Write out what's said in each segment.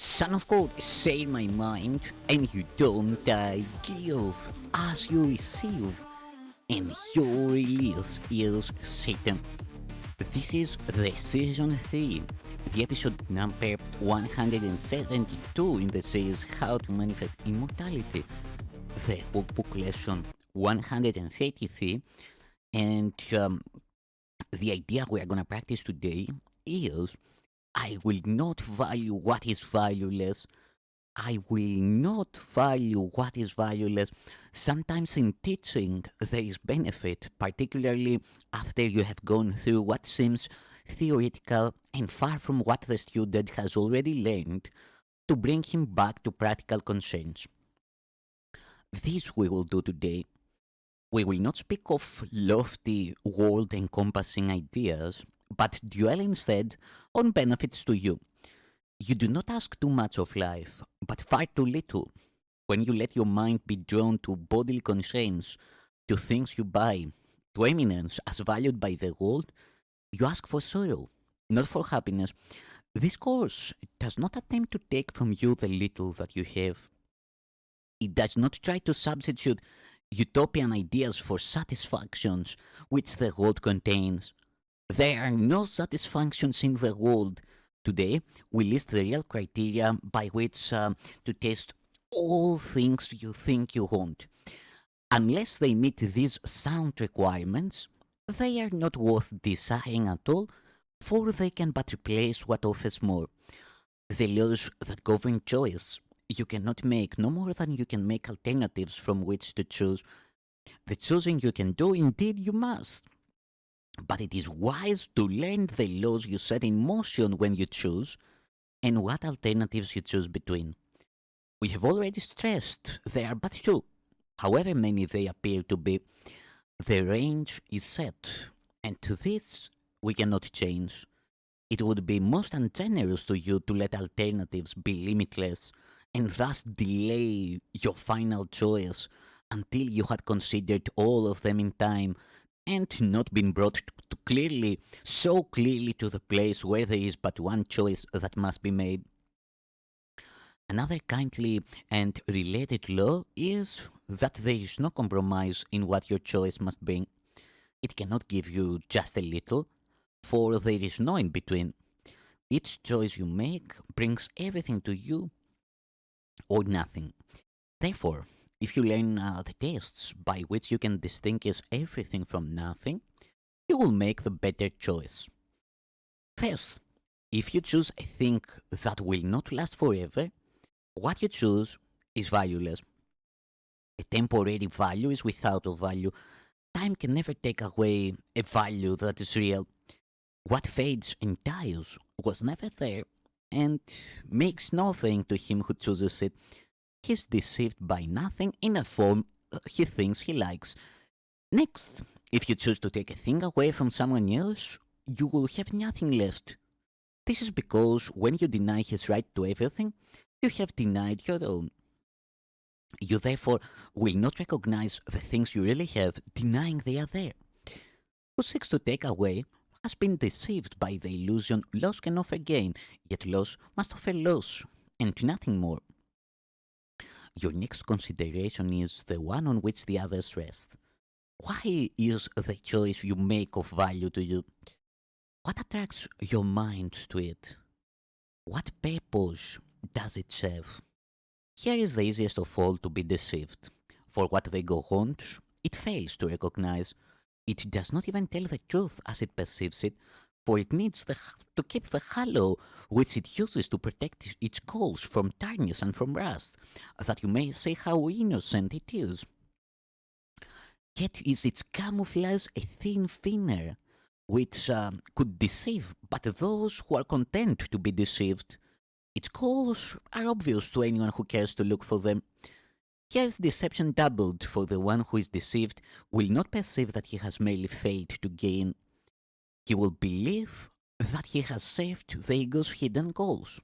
Son of God, say my mind, and you don't give as you receive, and your release is Satan. This is the season 3, the episode number 172 in the series How to Manifest Immortality, the workbook lesson 133, and the idea we are going to practice today is I will not value what is valueless. I will not value what is valueless. Sometimes in teaching, there is benefit, particularly after you have gone through what seems theoretical and far from what the student has already learned, to bring him back to practical concerns. This we will do today. We will not speak of lofty, world encompassing ideas, but dwell instead on benefits to you. You do not ask too much of life, but far too little. When you let your mind be drawn to bodily concerns, to things you buy, to eminence as valued by the world, you ask for sorrow, not for happiness. This course does not attempt to take from you the little that you have. It does not try to substitute utopian ideas for satisfactions which the world contains. There are no satisfactions in the world. Today, we list the real criteria by which to test all things you think you want. Unless they meet these sound requirements, they are not worth desiring at all, for they can but replace what offers more. The laws that govern choice you cannot make no more than you can make alternatives from which to choose. The choosing you can do, indeed you must. But it is wise to learn the laws you set in motion when you choose and what alternatives you choose between. We have already stressed there are but two, however many they appear to be. The range is set, and to this we cannot change. It would be most ungenerous to you to let alternatives be limitless and thus delay your final choice until you had considered all of them in time and not been brought to so clearly to the place where there is but one choice that must be made. Another kindly and related law is that there is no compromise in what your choice must bring. It cannot give you just a little, for there is no in between. Each choice you make brings everything to you or nothing. Therefore, if you learn the tests by which you can distinguish everything from nothing, you will make the better choice. First, if you choose a thing that will not last forever, what you choose is valueless. A temporary value is without a value. Time can never take away a value that is real. What fades and dies was never there and makes nothing to him who chooses it. He is deceived by nothing in a form he thinks he likes. Next, if you choose to take a thing away from someone else, you will have nothing left. This is because when you deny his right to everything, you have denied your own. You therefore will not recognize the things you really have, denying they are there. Who seeks to take away has been deceived by the illusion loss can offer gain, yet loss must offer loss, and nothing more. Your next consideration is the one on which the others rest. Why is the choice you make of value to you? What attracts your mind to it? What purpose does it serve? Here is the easiest of all to be deceived. For what the ego wants, it fails to recognize. It does not even tell the truth as it perceives it, for it needs to keep the halo which it uses to protect its goals from tarnish and from rust, that you may say how innocent it is. Yet is its camouflage a thin veneer, which could deceive but those who are content to be deceived. Its goals are obvious to anyone who cares to look for them. Here's deception doubled, for the one who is deceived will not perceive that he has merely failed to gain. He will believe that he has saved the ego's hidden goals.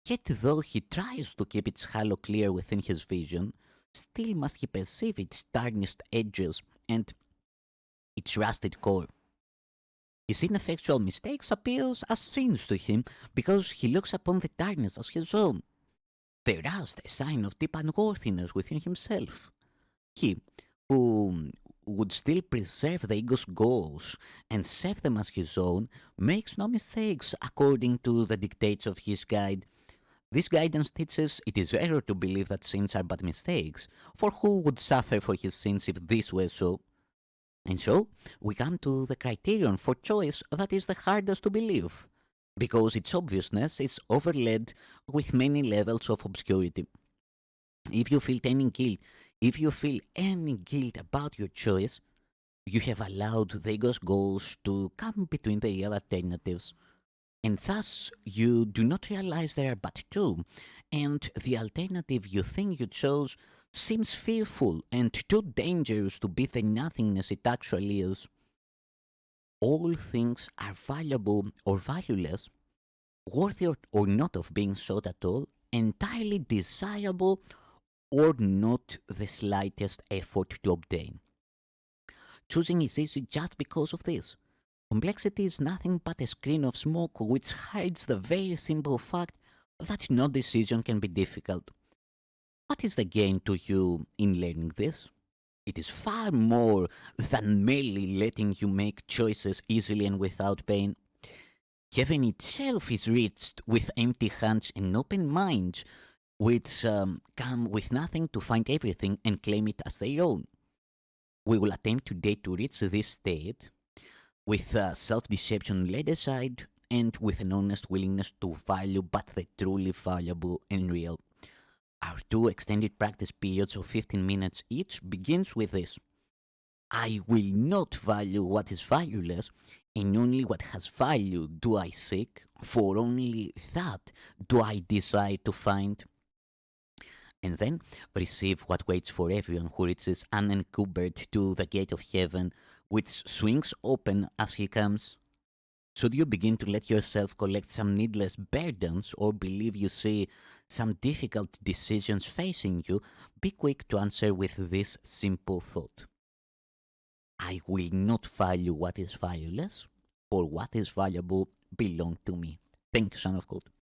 Yet though he tries to keep its halo clear within his vision, still must he perceive its tarnished edges and its rusted core. His ineffectual mistakes appears as strange to him because he looks upon the darkness as his own. The rust, a sign of deep unworthiness within himself. He, who would still preserve the ego's goals and serve them as his own, makes no mistakes according to the dictates of his guide. This guidance teaches it is error to believe that sins are but mistakes, for who would suffer for his sins if this were so? And so, we come to the criterion for choice that is the hardest to believe, because its obviousness is overlaid with many levels of obscurity. If you feel any guilt, if you feel any guilt about your choice, you have allowed the ego's goals to come between the real alternatives, and thus you do not realize there are but two, and the alternative you think you chose seems fearful and too dangerous to be the nothingness it actually is. All things are valuable or valueless, worthy or not of being sought at all, entirely desirable or not the slightest effort to obtain. Choosing is easy just because of this. Complexity is nothing but a screen of smoke which hides the very simple fact that no decision can be difficult. What is the gain to you in learning this? It is far more than merely letting you make choices easily and without pain. Heaven itself is reached with empty hands and open minds, which come with nothing to find everything and claim it as their own. We will attempt today to reach this state with self-deception laid aside and with an honest willingness to value but the truly valuable and real. Our two extended practice periods of 15 minutes each begins with this. I will not value what is valueless, and only what has value do I seek, for only that do I desire to find. And then receive what waits for everyone who reaches unencumbered to the gate of heaven, which swings open as he comes. Should you begin to let yourself collect some needless burdens or believe you see some difficult decisions facing you, be quick to answer with this simple thought. I will not value what is valueless, for what is valuable belongs to me. Thank you, son of God.